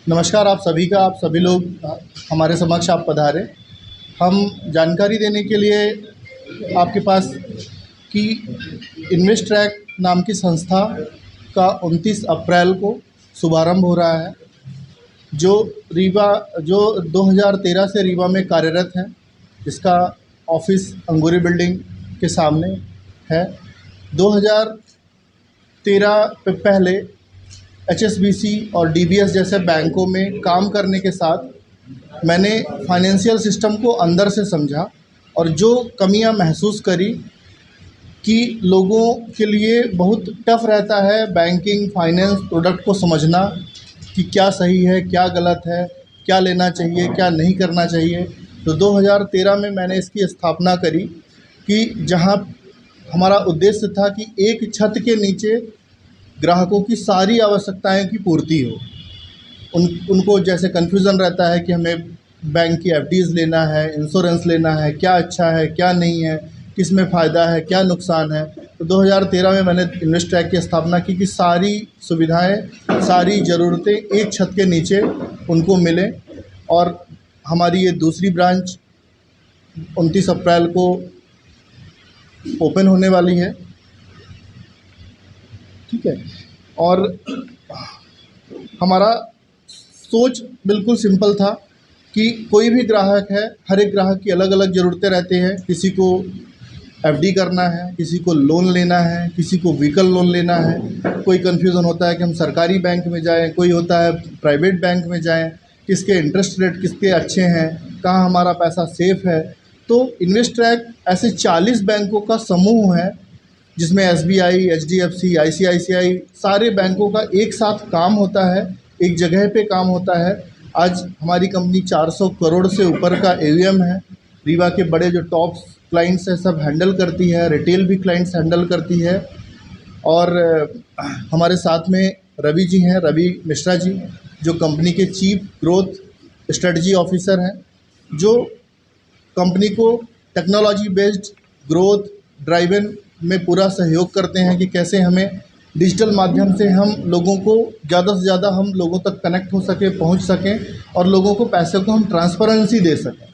नमस्कार आप सभी का, आप सभी लोग हमारे समक्ष आप पधारे। हम जानकारी देने के लिए आपके पास कि इन्वेस्ट्रैक नाम की संस्था का 29 अप्रैल को शुभारंभ हो रहा है, जो 2013 से रीवा में कार्यरत है। इसका ऑफिस अंगूरी बिल्डिंग के सामने है। 2013 पे पहले HSBC और DBS जैसे बैंकों में काम करने के साथ मैंने फाइनेंशियल सिस्टम को अंदर से समझा और जो कमियां महसूस करी कि लोगों के लिए बहुत टफ़ रहता है बैंकिंग फाइनेंस प्रोडक्ट को समझना कि क्या सही है, क्या गलत है, क्या लेना चाहिए, क्या नहीं करना चाहिए। तो 2013 में मैंने इसकी स्थापना करी कि जहां हमारा उद्देश्य था कि एक छत के नीचे ग्राहकों की सारी आवश्यकताएं की पूर्ति हो। उनको जैसे कन्फ्यूज़न रहता है कि हमें बैंक की FDs लेना है, इंश्योरेंस लेना है, क्या अच्छा है, क्या नहीं है, किस में फ़ायदा है, क्या नुकसान है। तो 2013 में मैंने इन्वेस्ट्रैक की स्थापना की कि सारी सुविधाएं, सारी ज़रूरतें एक छत के नीचे उनको मिलें। और हमारी ये दूसरी ब्रांच 29 अप्रैल को ओपन होने वाली है, ठीक है। और हमारा सोच बिल्कुल सिंपल था कि कोई भी ग्राहक है, हर एक ग्राहक की अलग अलग ज़रूरतें रहती हैं। किसी को FD करना है, किसी को लोन लेना है, किसी को व्हीकल लोन लेना है। कोई कन्फ्यूज़न होता है कि हम सरकारी बैंक में जाएं, कोई होता है प्राइवेट बैंक में जाएं, किसके इंटरेस्ट रेट किसके अच्छे हैं, कहाँ हमारा पैसा सेफ़ है। तो इन्वेस्ट्रैक ऐसे 40 बैंकों का समूह है जिसमें SBI, HDFC, ICICI सारे बैंकों का एक साथ काम होता है, एक जगह पे काम होता है। आज हमारी कंपनी 400 करोड़ से ऊपर का AUM है। रीवा के बड़े जो टॉप क्लाइंट्स हैं सब हैंडल करती है, रिटेल भी क्लाइंट्स हैंडल करती है। और हमारे साथ में रवि जी हैं, रवि मिश्रा जी, जो कंपनी के चीफ ग्रोथ स्ट्रेटजी ऑफिसर हैं, जो कंपनी को टेक्नोलॉजी बेस्ड ग्रोथ ड्राइवन में पूरा सहयोग करते हैं कि कैसे हमें डिजिटल माध्यम से हम लोगों को ज़्यादा से ज़्यादा हम लोगों तक कनेक्ट हो सके, पहुंच सकें और लोगों को पैसे को हम ट्रांसपेरेंसी दे सकें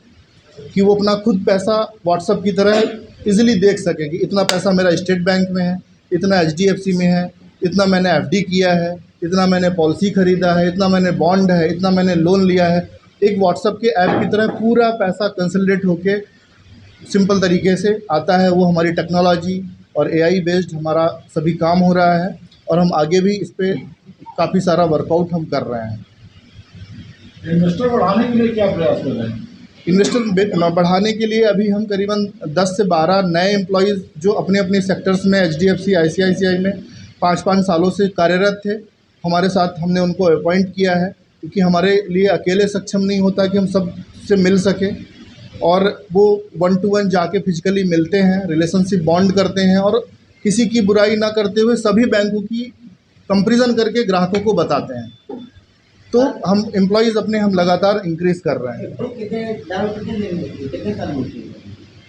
कि वो अपना खुद पैसा व्हाट्सएप की तरह इजीली देख सकें कि इतना पैसा मेरा स्टेट बैंक में है, इतना HDFC में है, इतना मैंने FD किया है, इतना मैंने पॉलिसी ख़रीदा है, इतना मैंने बॉन्ड है, इतना मैंने लोन लिया है। एक व्हाट्सएप के ऐप की तरह पूरा पैसा कंसोलिडेट होके सिंपल तरीके से आता है। वो हमारी टेक्नोलॉजी और AI बेस्ड हमारा सभी काम हो रहा है और हम आगे भी इस पे काफ़ी सारा वर्कआउट हम कर रहे हैं। इन्वेस्टर बढ़ाने के लिए क्या प्रयास कर रहे हैं? इन्वेस्टर बढ़ाने के लिए अभी हम करीबन 10 से 12 नए एम्प्लॉयज़ जो अपने अपने सेक्टर्स में HDFC, ICICI में 5-5 सालों से कार्यरत थे, हमारे साथ हमने उनको अपॉइंट किया है क्योंकि हमारे लिए अकेले सक्षम नहीं होता कि हम सब से मिल सकें। और वो 1 to 1 जाके फिजिकली मिलते हैं, रिलेशनशिप बॉन्ड करते हैं और किसी की बुराई ना करते हुए सभी बैंकों की कंपैरिजन करके ग्राहकों को बताते हैं। तो हम एम्प्लॉयज़ अपने हम लगातार इंक्रीज़ कर रहे हैं।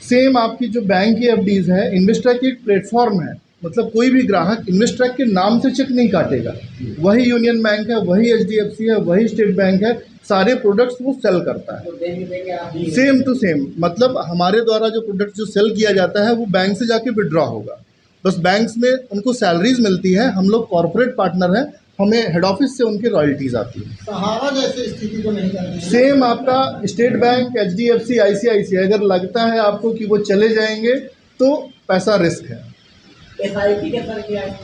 सेम आपकी जो बैंक की FDs है, इन्वेस्ट्रैक की एक प्लेटफॉर्म है, मतलब कोई भी ग्राहक इन्वेस्ट्रैक के नाम से चेक नहीं काटेगा। वही यूनियन बैंक है, वही HDFC है, वही स्टेट बैंक है, सारे प्रोडक्ट्स वो सेल करता है सेम टू सेम। मतलब हमारे द्वारा जो प्रोडक्ट जो सेल किया जाता है वो बैंक से जाके विड्रॉ होगा। बस बैंक्स में उनको सैलरीज मिलती है, हम लोग कॉर्पोरेट पार्टनर हैं, हमें हेड ऑफिस से उनकी रॉयल्टीज़ आती है। सहारा जैसे स्थिति को नहीं करनी है। सेम आपका स्टेट बैंक, HDFC, ICICI अगर लगता है आपको कि वो चले जाएंगे तो पैसा रिस्क है। SIP कैसा किया है?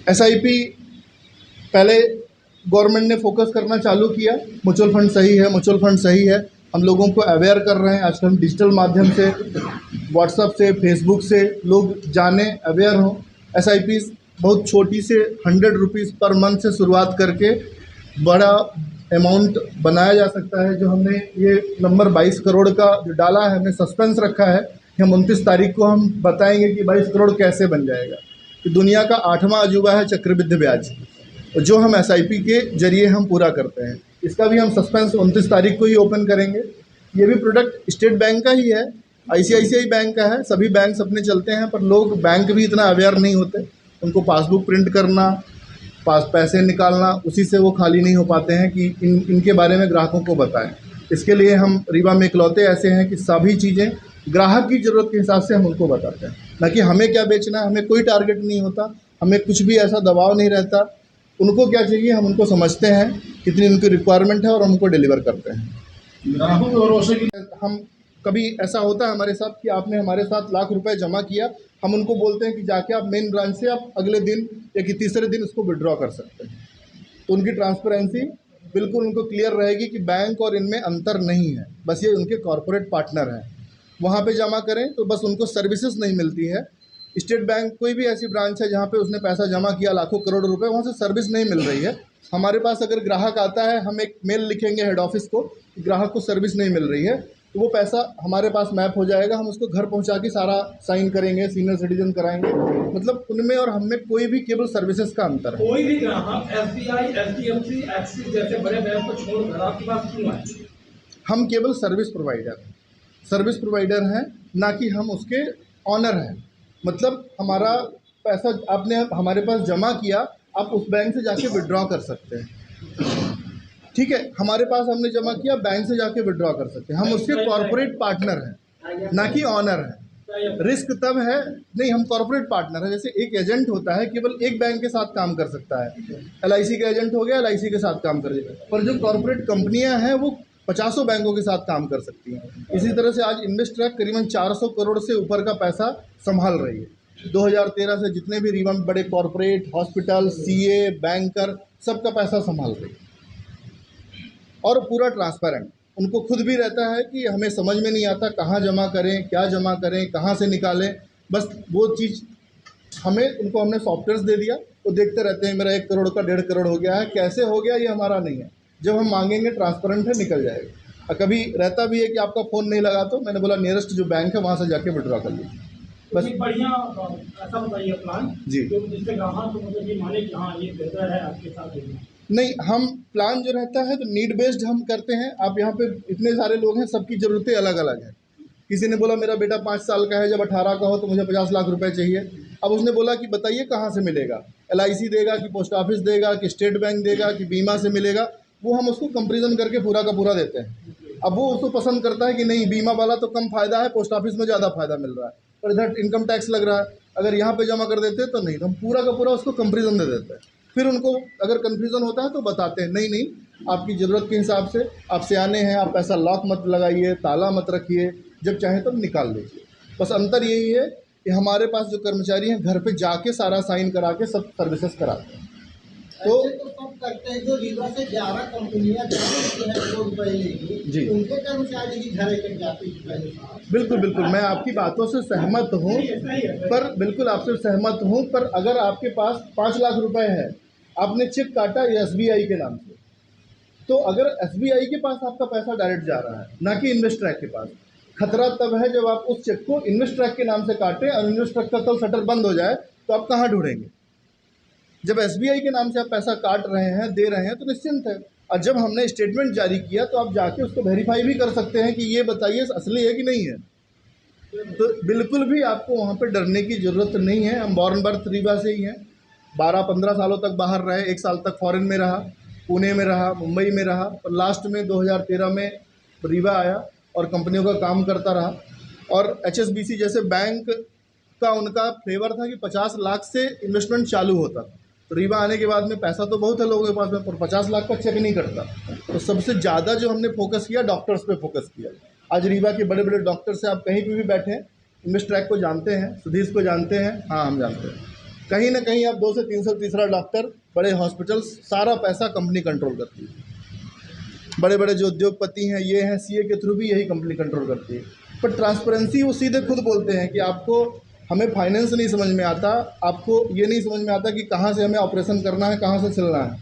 SIP पहले गवर्नमेंट ने फोकस करना चालू किया, म्यूचुअल फंड सही है, म्यूचुअल फंड सही है, हम लोगों को अवेयर कर रहे हैं। आजकल हम डिजिटल माध्यम से, व्हाट्सएप से, फेसबुक से लोग जाने, अवेयर हों। SIPs बहुत छोटी से 100 रुपीज़ पर मंथ से शुरुआत करके बड़ा अमाउंट बनाया जा सकता है। जो हमने ये नंबर 22 करोड़ का जो डाला है, हमने सस्पेंस रखा है कि हम 29 तारीख को हम बताएंगे कि 22 करोड़ कैसे बन जाएगा। कि दुनिया का 8वां अजूबा है चक्रवृद्धि ब्याज, जो हम SIP के जरिए हम पूरा करते हैं। इसका भी हम सस्पेंस 29 तारीख को ही ओपन करेंगे। ये भी प्रोडक्ट स्टेट बैंक का ही है, ICICI बैंक का है, सभी बैंक्स अपने चलते हैं, पर लोग बैंक भी इतना अवेयर नहीं होते। उनको पासबुक प्रिंट करना, पैसे निकालना, उसी से वो खाली नहीं हो पाते हैं कि इनके बारे में ग्राहकों को बताएं। इसके लिए हम रीवा में इकलौते ऐसे हैं कि सभी चीज़ें ग्राहक की ज़रूरत के हिसाब से हम उनको बताते हैं, ना कि हमें क्या बेचना है, हमें कोई टारगेट नहीं होता, हमें कुछ भी ऐसा दबाव नहीं रहता। उनको क्या चाहिए हम उनको समझते हैं, कितनी उनकी रिक्वायरमेंट है और हम उनको डिलीवर करते हैं। ग्राहकों के भरोसे की हम कभी ऐसा होता है हमारे साथ कि आपने हमारे साथ लाख रुपए जमा किया, हम उनको बोलते हैं कि जाके आप मेन ब्रांच से आप अगले दिन या कि तीसरे दिन उसको विड्रॉ कर सकते हैं। तो उनकी ट्रांसपेरेंसी बिल्कुल उनको क्लियर रहेगी कि बैंक और इनमें अंतर नहीं है, बस ये उनके कॉरपोरेट पार्टनर हैं। वहाँ पे जमा करें तो बस उनको सर्विसेज नहीं मिलती है। स्टेट बैंक कोई भी ऐसी ब्रांच है जहाँ पे उसने पैसा जमा किया लाखों करोड़ रुपए, वहाँ से सर्विस नहीं मिल रही है। हमारे पास अगर ग्राहक आता है, हम एक मेल लिखेंगे हेड ऑफिस को कि ग्राहक को सर्विस नहीं मिल रही है, तो वो पैसा हमारे पास मैप हो जाएगा, हम उसको घर पहुंचा के सारा साइन करेंगे, सीनियर सिटीजन कराएंगे। मतलब उनमें और हम में कोई भी केवल सर्विसेज का अंतर है। कोई भी ग्राहक SBI, HDFC, एक्सिस जैसे बड़े बैंक को छोड़कर आपके पास क्यों आए? हम केवल सर्विस प्रोवाइडर हैं, ना कि हम उसके ऑनर हैं। मतलब हमारा पैसा आपने हमारे पास जमा किया, आप उस बैंक से जाके विड्रॉ कर सकते हैं, ठीक है। हमारे पास हमने जमा किया, बैंक से जाके विड्रॉ कर सकते हैं। हम उसके कॉरपोरेट पार्टनर हैं, ना कि ऑनर हैं। रिस्क तब है, नहीं, हम कॉरपोरेट पार्टनर है। जैसे एक एजेंट होता है, केवल एक बैंक के साथ काम कर सकता है। LIC का एजेंट हो गया, LIC के साथ काम कर सकता है, पर जो कॉरपोरेट कंपनियां हैं वो 50 बैंकों के साथ काम कर सकती हैं। इसी तरह से आज इन्वेस्ट्रैक करीबन 400 करोड़ से ऊपर का पैसा संभाल रही है। 2013 से जितने भी रीवा में बड़े कॉरपोरेट, हॉस्पिटल, CA, बैंकर, सबका पैसा संभाल रही है और पूरा ट्रांसपेरेंट। उनको खुद भी रहता है कि हमें समझ में नहीं आता कहाँ जमा करें, क्या जमा करें, कहाँ से निकालें। बस वो चीज़ हमने सॉफ्टवेयर दे दिया, वो देखते रहते हैं मेरा 1 करोड़ का 1.5 करोड़ हो गया है, कैसे हो गया ये हमारा नहीं है। जब हम मांगेंगे ट्रांसपेरेंट है, निकल जाएगा। और कभी रहता भी है कि आपका फ़ोन नहीं लगा, तो मैंने बोला नियरेस्ट जो बैंक है वहाँ से जाके विड्रॉ कर लीजिए। बस एक बढ़िया ऐसा बताइए प्लान जी। जो जिससे ग्राहक को मतलब ये माने कि हाँ ये बेहतर है आपके साथ देना। नहीं, हम प्लान जो रहता है तो नीड बेस्ड हम करते हैं। आप यहाँ पे इतने सारे लोग हैं, सबकी ज़रूरतें अलग अलग हैं। किसी ने बोला मेरा बेटा 5 साल का है, जब 18 का हो तो मुझे 50 लाख रुपए चाहिए। अब उसने बोला कि बताइए कहाँ से मिलेगा, LIC देगा कि पोस्ट ऑफिस देगा कि स्टेट बैंक देगा कि बीमा से मिलेगा, वो हम उसको कंपेरिजन करके पूरा का पूरा देते हैं। अब वो उसको पसंद करता है कि नहीं बीमा वाला तो कम फ़ायदा है, पोस्ट ऑफिस में ज़्यादा फ़ायदा मिल रहा है, पर इधर इनकम टैक्स लग रहा है, अगर यहाँ पे जमा कर देते तो नहीं, तो हम पूरा का पूरा उसको कंपेरिजन दे देते हैं। फिर उनको अगर कन्फ्यूज़न होता है तो बताते हैं, नहीं आपकी ज़रूरत के हिसाब से आप सियाने हैं, आप पैसा लॉक मत लगाइए, ताला मत रखिए, जब चाहें तब निकाल लीजिए। बस अंतर यही है कि हमारे पास जो कर्मचारी हैं घर पे जाके सारा साइन करा के सब सर्विसेज कराते हैं। तो सब करते हैं जो रीवा से 11 कंपनियां जी, उनके कर्मचारी भी घर एक जाते हैं। बिल्कुल मैं आपकी बातों से सहमत हूँ, पर बिल्कुल आपसे सहमत हूँ, पर अगर आपके पास 5 लाख रुपए है, आपने चेक काटा SBI के नाम से, तो अगर SBI के पास आपका पैसा डायरेक्ट जा रहा है, ना कि इन्वेस्ट्रैक के पास, खतरा तब है जब आप उस चेक को इन्वेस्ट्रैक के नाम से काटें और इन्वेस्ट्रैक का कल शटर बंद हो जाए तो आप कहाँ ढूंढेंगे। जब SBI के नाम से आप पैसा काट रहे हैं, दे रहे हैं, तो निश्चिंत है। और जब हमने स्टेटमेंट जारी किया तो आप जाके उसको वेरीफाई भी कर सकते हैं कि ये बताइए असली है कि नहीं है। तो बिल्कुल भी आपको वहाँ पे डरने की ज़रूरत नहीं है। हम बॉर्न बर्थ रीवा से ही हैं, 12-15 सालों तक बाहर रहे, 1 साल तक फॉरेन में रहा, पुणे में रहा, मुंबई में रहा, और लास्ट में 2013 में रीवा आया और कंपनियों का काम करता रहा। और HSBC जैसे बैंक का उनका फ्लेवर था कि 50 लाख से इन्वेस्टमेंट चालू होता था। तो रीवा आने के बाद में पैसा तो बहुत है लोगों के पास में, पर 50 लाख का चेक नहीं करता। तो सबसे ज़्यादा जो हमने फोकस किया, डॉक्टर्स पे फोकस किया। आज रीवा के बड़े बड़े डॉक्टर से आप कहीं पे भी बैठे हैं, इन्वेस्ट्रैक को जानते हैं, सुधीश को जानते हैं, हाँ हम जानते हैं। कहीं ना कहीं आप 2 से 300 तीसरा डॉक्टर, बड़े हॉस्पिटल्स, सारा पैसा कंपनी कंट्रोल करती है। बड़े बड़े जो उद्योगपति हैं, ये हैं, CA के थ्रू भी यही कंपनी कंट्रोल करती है। पर ट्रांसपेरेंसी वो सीधे खुद बोलते हैं कि आपको, हमें फाइनेंस नहीं समझ में आता, आपको ये नहीं समझ में आता कि कहाँ से हमें ऑपरेशन करना है, कहाँ से चलना है।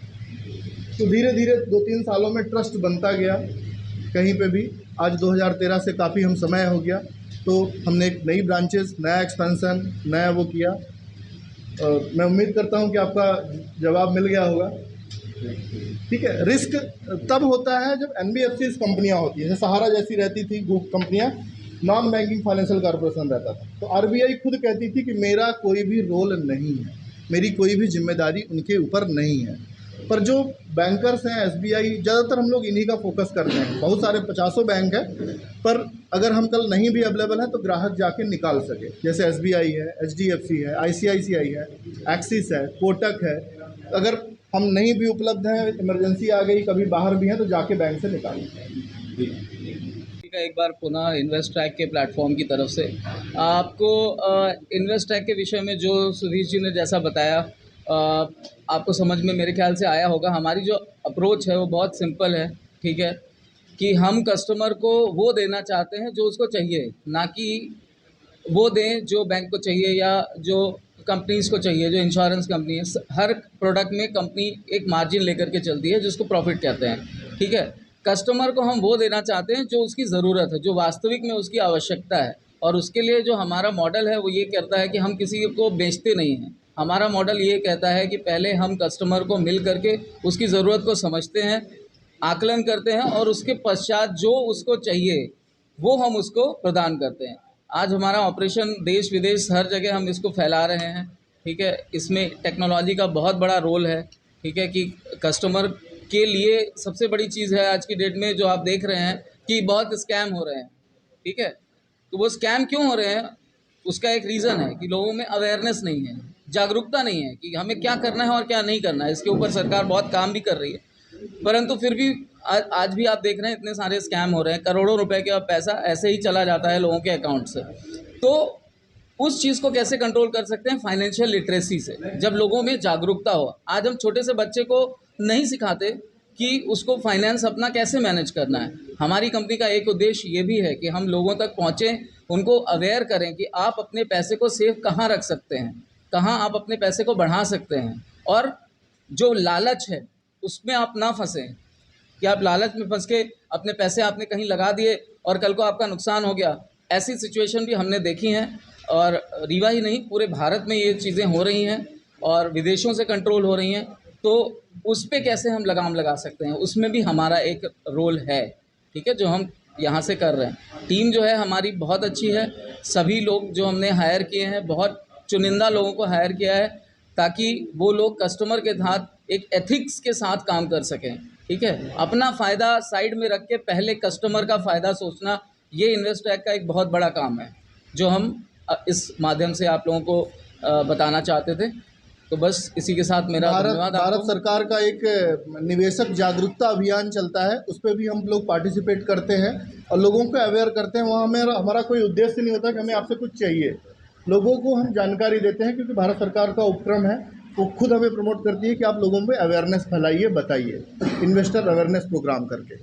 तो धीरे धीरे 2-3 सालों में ट्रस्ट बनता गया कहीं पे भी। आज 2013 से काफ़ी हम समय हो गया, तो हमने एक नई ब्रांचेस, नया एक्सपेंसन, नया वो किया। मैं उम्मीद करता हूँ कि आपका जवाब मिल गया होगा। ठीक है, रिस्क तब होता है जब NBFCs कंपनियाँ होती हैं, जैसे सहारा जैसी रहती थी कंपनियाँ, नॉन बैंकिंग फाइनेंशियल कॉर्पोरेशन रहता था, तो RBI खुद कहती थी कि मेरा कोई भी रोल नहीं है, मेरी कोई भी जिम्मेदारी उनके ऊपर नहीं है। पर जो बैंकर्स हैं एसबीआई, ज़्यादातर हम लोग इन्हीं का फोकस करते हैं। बहुत सारे 50 बैंक हैं, पर अगर हम कल नहीं भी अवेलेबल हैं तो ग्राहक जाके निकाल सके। जैसे एसबीआई है, एचडीएफसी है, आईसीआईसीआई है, एक्सिस है, कोटक है। अगर हम नहीं भी उपलब्ध हैं, इमरजेंसी आ गई, कभी बाहर भी हैं, तो जाके बैंक से निकालें। का एक बार पुनः इन्वेस्ट्रैक के प्लेटफॉर्म की तरफ से आपको इन्वेस्ट्रैक के विषय में जो सुधीर जी ने जैसा बताया आपको समझ में मेरे ख्याल से आया होगा। हमारी जो अप्रोच है वो बहुत सिंपल है, ठीक है, कि हम कस्टमर को वो देना चाहते हैं जो उसको चाहिए, ना कि वो दें जो बैंक को चाहिए या जो कंपनीज़ को चाहिए, जो इंश्योरेंस कंपनी है। हर प्रोडक्ट में कंपनी एक मार्जिन लेकर के चलती है जिसको प्रॉफिट कहते हैं, ठीक है। कस्टमर को हम वो देना चाहते हैं जो उसकी ज़रूरत है, जो वास्तविक में उसकी आवश्यकता है। और उसके लिए जो हमारा मॉडल है वो ये कहता है कि हम किसी को बेचते नहीं हैं। हमारा मॉडल ये कहता है कि पहले हम कस्टमर को मिल करके उसकी ज़रूरत को समझते हैं, आकलन करते हैं और उसके पश्चात जो उसको चाहिए वो हम उसको प्रदान करते हैं। आज हमारा ऑपरेशन देश विदेश हर जगह हम इसको फैला रहे हैं, ठीक है। इसमें टेक्नोलॉजी का बहुत बड़ा रोल है, ठीक है, कि कस्टमर के लिए सबसे बड़ी चीज़ है आज की डेट में जो आप देख रहे हैं कि बहुत स्कैम हो रहे हैं, ठीक है। तो वो स्कैम क्यों हो रहे हैं, उसका एक रीज़न है कि लोगों में अवेयरनेस नहीं है, जागरूकता नहीं है कि हमें क्या करना है और क्या नहीं करना है। इसके ऊपर सरकार बहुत काम भी कर रही है, परंतु फिर भी आज भी आप देख रहे हैं इतने सारे स्कैम हो रहे हैं। करोड़ों रुपए का पैसा ऐसे ही चला जाता है लोगों के अकाउंट से। तो उस चीज़ को कैसे कंट्रोल कर सकते हैं? फाइनेंशियल लिटरेसी से, जब लोगों में जागरूकता हो। आज हम छोटे से बच्चे को नहीं सिखाते कि उसको फाइनेंस अपना कैसे मैनेज करना है। हमारी कंपनी का एक उद्देश्य ये भी है कि हम लोगों तक पहुँचें, उनको अवेयर करें कि आप अपने पैसे को सेफ कहाँ रख सकते हैं, कहाँ आप अपने पैसे को बढ़ा सकते हैं, और जो लालच है उसमें आप ना फंसें कि आप लालच में फंस के अपने पैसे आपने कहीं लगा दिए और कल को आपका नुकसान हो गया। ऐसी सिचुएशन भी हमने देखी हैं, और रीवा ही नहीं पूरे भारत में ये चीज़ें हो रही हैं और विदेशों से कंट्रोल हो रही हैं। तो उस पे कैसे हम लगाम लगा सकते हैं, उसमें भी हमारा एक रोल है, ठीक है, जो हम यहाँ से कर रहे हैं। टीम जो है हमारी बहुत अच्छी है। सभी लोग जो हमने हायर किए हैं, बहुत चुनिंदा लोगों को हायर किया है ताकि वो लोग कस्टमर के साथ एक एथिक्स के साथ काम कर सकें, ठीक है। अपना फ़ायदा साइड में रख के पहले कस्टमर का फ़ायदा सोचना, ये इन्वेस्ट्रैक का एक बहुत बड़ा काम है जो हम इस माध्यम से आप लोगों को बताना चाहते थे। तो बस इसी के साथ मेरा धन्यवाद। भारत सरकार का एक निवेशक जागरूकता अभियान चलता है, उस पर भी हम लोग पार्टिसिपेट करते हैं और लोगों को अवेयर करते हैं। वहाँ हमारा कोई उद्देश्य नहीं होता कि हमें आपसे कुछ चाहिए, लोगों को हम जानकारी देते हैं, क्योंकि भारत सरकार का उपक्रम है, वो खुद हमें प्रमोट करती है कि आप लोगों में अवेयरनेस फैलाइए, बताइए, इन्वेस्टर अवेयरनेस प्रोग्राम करके।